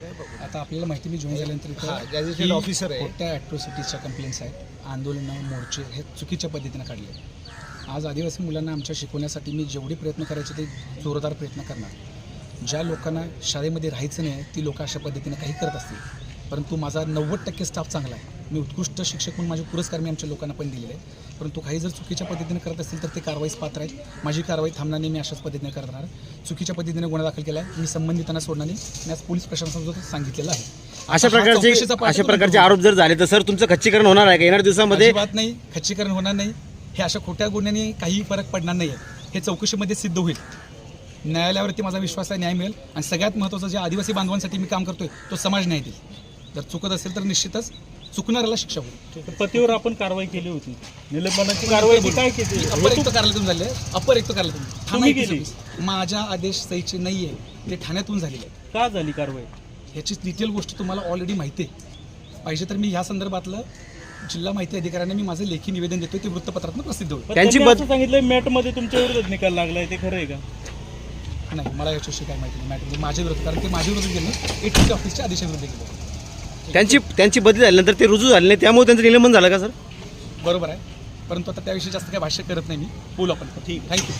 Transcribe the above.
आता आपल्याला माहिती, मी जॉईन झाल्यानंतर गॅझेटेड ऑफिसर आहे. खोट्या ॲट्रॉसिटीजच्या कंप्लेंट्स आहेत, आंदोलनं मोर्चे हे चुकीच्या पद्धतीनं काढले. आज आदिवासी मुलांना आमच्या शिकवण्यासाठी मी जेवढे प्रयत्न करायचे ते जोरदार प्रयत्न करणार. ज्या लोकांना शाळेमध्ये राहायचं नाही ती लोकं अशा पद्धतीनं काही करत असतील, परंतु माझा 90% स्टाफ चांगला आहे. मी उत्कृष्ट शिक्षक म्हणून माझे पुरस्कार मी आमच्या लोकांना पण दिलेले आहे. परंतु काही जर चुकीच्या पद्धतीने करत असतील तर ते कारवाईस पात्र आहेत. माझी कारवाई थांबणार नाही, मी अशाच पद्धतीने करणार. चुकीच्या पद्धतीने गुन्हा दाखल केला आहे, मी संबंधितांना सोडणार नाही. मी आज पोलीस प्रशासनाला सांगितलेलं आहे. अशा प्रकारचे आरोप जर झाले तर सर तुमचं खच्चीकरण होणार आहे का येणाऱ्या दिवसामध्ये? बात नाही, खच्चीकरण होणार नाही. हे अशा खोट्या गुन्ह्यांनी काही फरक पडणार नाही आहे. हे चौकशीमध्ये सिद्ध होईल. न्यायालयावरती माझा विश्वास आहे, न्याय मिळेल. आणि सगळ्यात महत्त्वाचं, जे आदिवासी बांधवांसाठी मी काम करतोय तो समाज न्याय देईल. जर चुकत असेल तर निश्चितच चुकणाऱ्याला शिक्षा होईल. पतीवर आपण कारवाई केली होती, निलंबनाची कारवाई काय केली? अपर आयुक्त कार्यालयातून झाले, अपर आयुक्त कार्यालयातून तुम्ही केली? माझ्या आदेश सहीचे नाही आहे, ते ठाण्यातून झालेले आहे. का झाली कारवाई? ह्याची डिटेल गोष्ट तुम्हाला ऑलरेडी माहिती आहे. पाहिजे तर मी ह्या संदर्भातलं जिल्हा माहिती अधिकाऱ्यांना मी माझं लेखी निवेदन देतोय, ते वृत्तपत्रातून प्रसिद्ध होईल. त्यांनी असं सांगितलं मॅटमध्ये तुमच्या विरोधात निकाल लागलाय, ते खरं आहे का? नाही, मला याच्याविषयी काय माहिती नाही. मॅटर माझ्या विरोधात, कारण ते माझ्या विरोधात गेले, एटीसी ऑफिसच्या आदेशाविरुद्ध गेले. त्यांची बदली झाल्यानंतर ते रुजू झाले नाही, त्यामुळे त्यांचं निलंबन झालं का सर? बरोबर आहे, परंतु आता त्याविषयी जास्त काही भाष्य करत नाही मी. बोलू आपण. ठीक, थँक्यू.